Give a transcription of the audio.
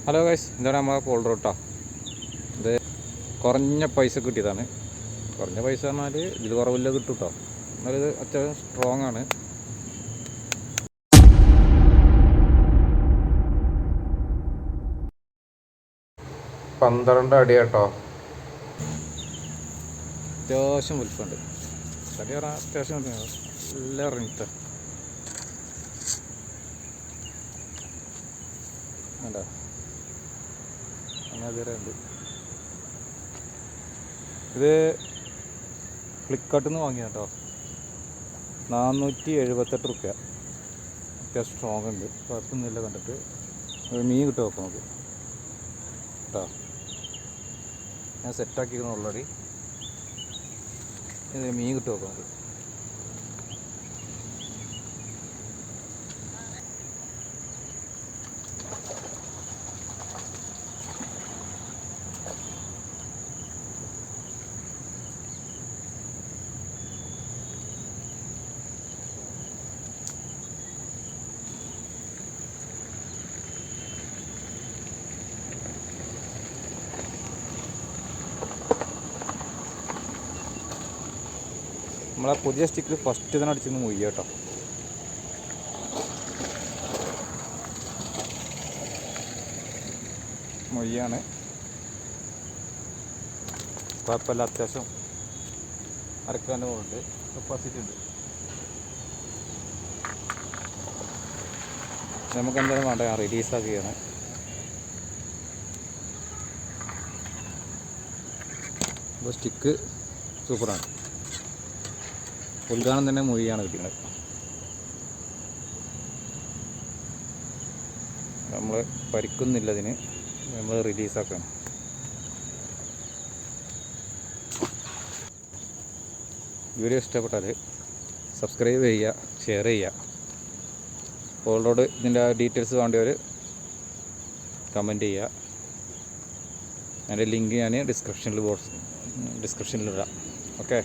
Hello guys, ഇതാണ് നമ്മളെ Paul റൂട്ടാ. ഇത് കുറഞ്ഞ പൈസ കിട്ടിയതാണ്. കുറഞ്ഞ പൈസ പറഞ്ഞാൽ ഇതിൽ കുറവില്ല കിട്ടും കേട്ടോ. എന്നാലും ഇത് അത്യാവശ്യം സ്ട്രോങ് ആണ്. പന്ത്രണ്ട് അടി കേട്ടോ. അത്യാവശ്യം വലിപ്പമുണ്ട്. തടി പറഞ്ഞാൽ അത്യാവശ്യം നല്ല ഇറങ്ങിത്ത വേണ്ട അങ്ങനെ അതുവരെ ഉണ്ട്. ഇത് ഫ്ലിപ്കാർട്ടിൽ നിന്ന് വാങ്ങിയ കേട്ടോ. 478 റുപ്യ. അത്യാവശ്യം സ്ട്രോങ് ഉണ്ട്, കുഴപ്പമൊന്നുമില്ല. കണ്ടിട്ട് മീൻ കിട്ടും നോക്കാം നമുക്ക് കേട്ടോ. ഞാൻ സെറ്റാക്കിയിരുന്നു ഓൾറെഡി. ഇത് മീൻ കിട്ടും നോക്കാം നമുക്ക്. നമ്മളെ പുതിയ സ്റ്റിക്കിൽ ഫസ്റ്റ് തന്നെ അടിച്ചിരുന്നു മൊയ്യ കേട്ടോ. മൊയ്യാണ്, കുഴപ്പമില്ല. അത്യാവശ്യം അരക്കാൻ്റെ പോകുന്നുണ്ട്, കപ്പാസിറ്റി ഉണ്ട്. നമുക്ക് എന്തായാലും വേണ്ട, ഞാൻ റിലീസാക്കിയാണ്. അപ്പോൾ സ്റ്റിക്ക് സൂപ്പറാണ്. ഉദ്ഘാടനം തന്നെ മൊയ്യാണ് കിട്ടിയത്. നമ്മൾ പരിക്കുന്നില്ല ഇതിന്, നമ്മൾ റിലീസാക്കണം. വീഡിയോ ഇഷ്ടപ്പെട്ടാൽ സബ്സ്ക്രൈബ് ചെയ്യുക, ഷെയർ ചെയ്യുക. ഓളോട് ഇതിൻ്റെ ഡീറ്റെയിൽസ് വേണ്ടിയവർ കമൻറ്റ് ചെയ്യുക. അതിൻ്റെ ലിങ്ക് ഞാൻ ഡിസ്ക്രിപ്ഷനിൽ ഇടാം. ഓക്കെ.